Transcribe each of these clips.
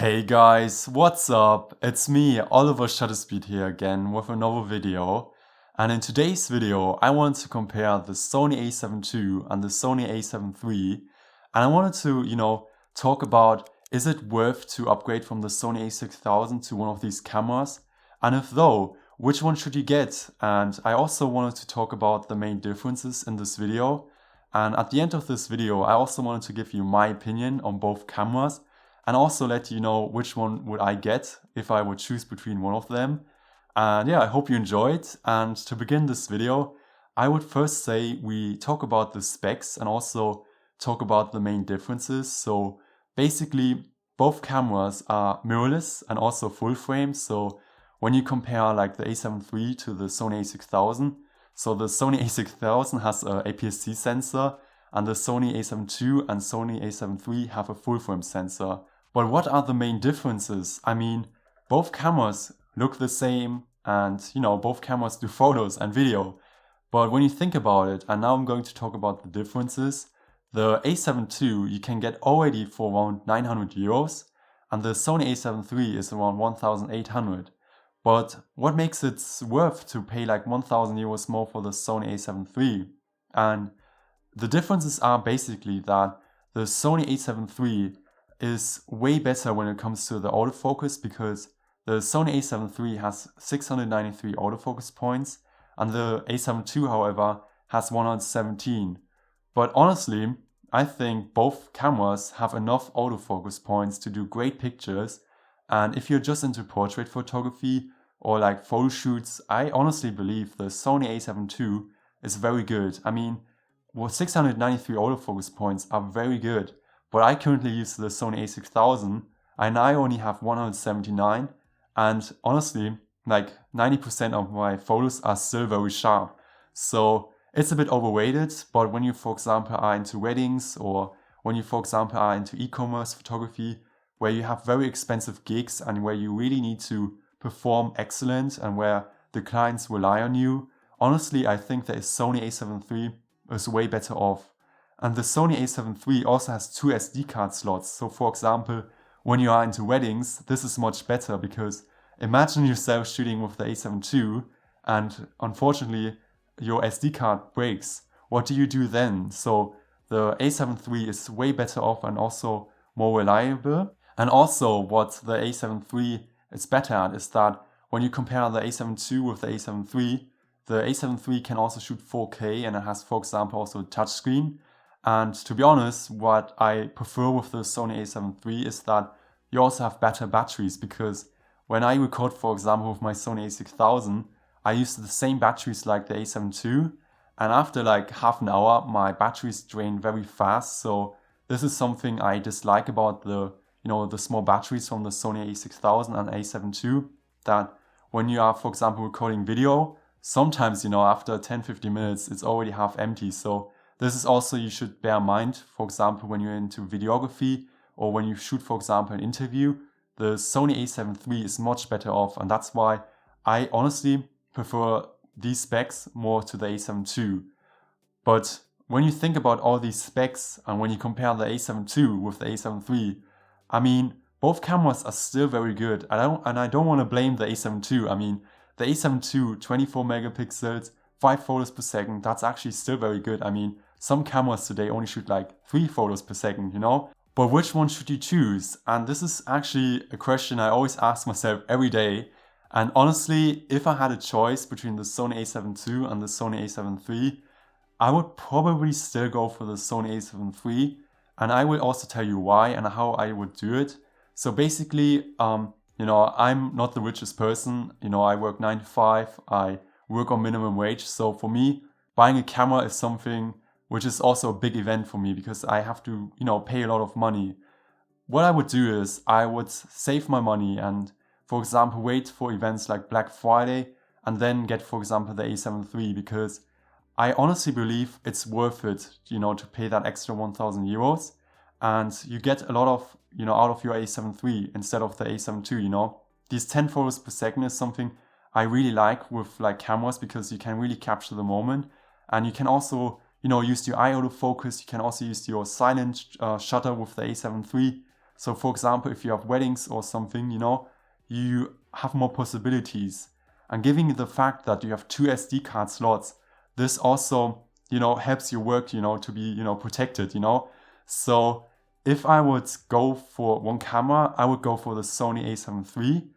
Hey guys, what's up? It's me, olivershutterspeed here again with another video. And in today's video, I wanted to compare the Sony A7 II and the Sony A7 III. And I wanted to, talk about, is it worth to upgrade from the Sony A6000 to one of these cameras? And if though, which one should you get? And I also wanted to talk about the main differences in this video. And at the end of this video, I also wanted to give you my opinion on both cameras and also let you know which one would I get if I would choose between one of them. And yeah, I hope you enjoyed. And to begin this video, I would first say we talk about the specs and also talk about the main differences. So basically, both cameras are mirrorless and also full frame. So when you compare like the A7 III to the Sony A6000, so the Sony A6000 has a APS-C sensor and the Sony A7 II and Sony A7 III have a full frame sensor. But what are the main differences? I mean, both cameras look the same and, both cameras do photos and video. But when you think about it, and now I'm going to talk about the differences, the A7 II you can get already for around 900 euros and the Sony A7 III is around 1,800. But what makes it worth to pay like 1,000 euros more for the Sony A7 III? And the differences are basically that the Sony A7 III is way better when it comes to the autofocus because the Sony A7 III has 693 autofocus points and the A7 II, however, has 117. But honestly, I think both cameras have enough autofocus points to do great pictures. And if you're just into portrait photography or like photo shoots, I honestly believe the Sony A7 II is very good. I mean, 693 autofocus points are very good. But I currently use the Sony A6000 and I only have 179, and honestly, like 90% of my photos are still very sharp. So it's a bit overrated, but when you, for example, are into weddings or when you, for example, are into e-commerce photography, where you have very expensive gigs and where you really need to perform excellent and where the clients rely on you, honestly, I think the Sony A7 III is way better off. And the Sony A7 III also has 2 SD card slots. So for example, when you are into weddings, this is much better because imagine yourself shooting with the A7 II and unfortunately your SD card breaks. What do you do then? So the A7 III is way better off and also more reliable. And also what the A7 III is better at is that when you compare the A7 II with the A7 III, the A7 III can also shoot 4K and it has, for example, also a touchscreen. And to be honest, what I prefer with the Sony A7 III is that you also have better batteries because when I record, for example, with my Sony A6000, I use the same batteries like the A7 II, and after like half an hour, my batteries drain very fast. So this is something I dislike about the small batteries from the Sony A6000 and A7 II, that when you are, for example, recording video, sometimes, after 10-15 minutes, it's already half empty. So this is also you should bear in mind, for example, when you're into videography or when you shoot, for example, an interview, the Sony A7 III is much better off. And that's why I honestly prefer these specs more to the A7 II. But when you think about all these specs and when you compare the A7 II with the A7 III, I mean, both cameras are still very good. I don't want to blame the A7 II. I mean, the A7 II, 24 megapixels, 5 photos per second, that's actually still very good. I mean, some cameras today only shoot like 3 photos per second, But which one should you choose? And this is actually a question I always ask myself every day. And honestly, if I had a choice between the Sony A7 II and the Sony A7 III, I would probably still go for the Sony A7 III. And I will also tell you why and how I would do it. So basically, I'm not the richest person. I work 9 to 5. I work on minimum wage. So for me, buying a camera is something which is also a big event for me because I have to, pay a lot of money. What I would do is I would save my money and, for example, wait for events like Black Friday and then get, for example, the A7 III because I honestly believe it's worth it, to pay that extra 1,000 euros and you get a lot of, out of your A7 III instead of the A7 II, These 10 photos per second is something I really like with like cameras because you can really capture the moment and you can also, use your eye autofocus. You can also use your silent shutter with the A7 III. So for example, if you have weddings or something, you know, you have more possibilities. And given the fact that you have 2 SD card slots, this also, you know, helps your work, you know, to be, you know, protected, you know. So if I would go for one camera, I would go for the Sony A7 III.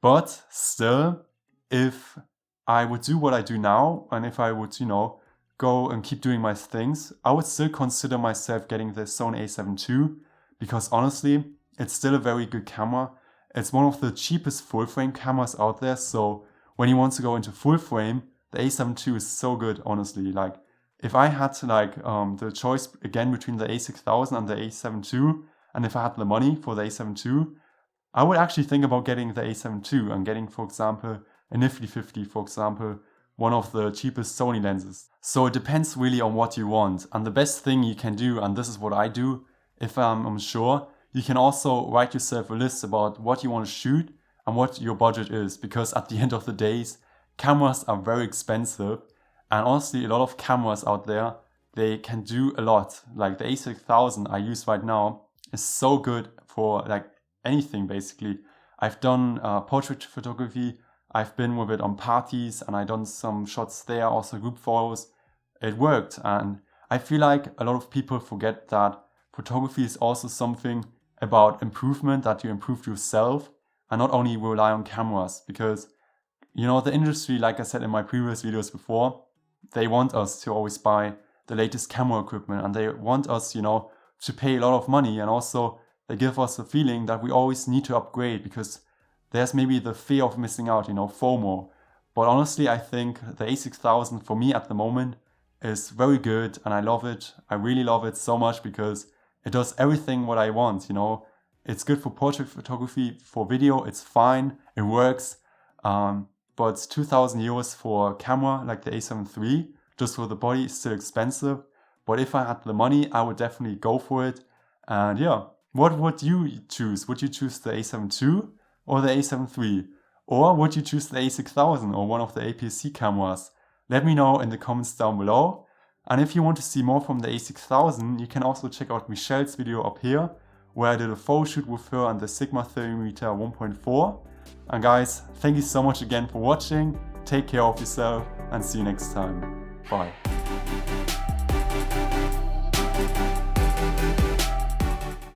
But still, if I would do what I do now, and if I would, you know, go and keep doing my things, I would still consider myself getting the Sony A7 II, because honestly, it's still a very good camera. It's one of the cheapest full frame cameras out there, so when you want to go into full frame, the A7 II is so good, honestly. Like, if I had the choice again between the A6000 and the A7 II, and if I had the money for the A7 II, I would actually think about getting the A7 II and getting, for example, a nifty 50, for example, one of the cheapest Sony lenses. So it depends really on what you want. And the best thing you can do, and this is what I do, if I'm unsure, you can also write yourself a list about what you want to shoot and what your budget is. Because at the end of the days, cameras are very expensive. And honestly, a lot of cameras out there, they can do a lot. Like the A6000 I use right now is so good for like anything basically. I've done portrait photography, I've been with it on parties, and I've done some shots there, also group photos. It worked, and I feel like a lot of people forget that photography is also something about improvement, that you improve yourself and not only rely on cameras. Because, you know, the industry, like I said in my previous videos before, they want us to always buy the latest camera equipment, and they want us, you know, to pay a lot of money, and also they give us the feeling that we always need to upgrade because there's maybe the fear of missing out, you know, FOMO. But honestly, I think the A6000 for me at the moment is very good, and I love it. I really love it so much because it does everything what I want, you know. It's good for portrait photography, for video, it's fine, it works. But 2,000 euros for a camera like the A7 III, just for the body, is still expensive. But if I had the money, I would definitely go for it. And yeah, what would you choose? Would you choose the A7 II or the A7 III? Or would you choose the A6000 or one of the APS-C cameras? Let me know in the comments down below. And if you want to see more from the A6000, you can also check out Michelle's video up here, where I did a photo shoot with her and the Sigma 30mm 1.4. And guys, thank you so much again for watching. Take care of yourself and see you next time. Bye.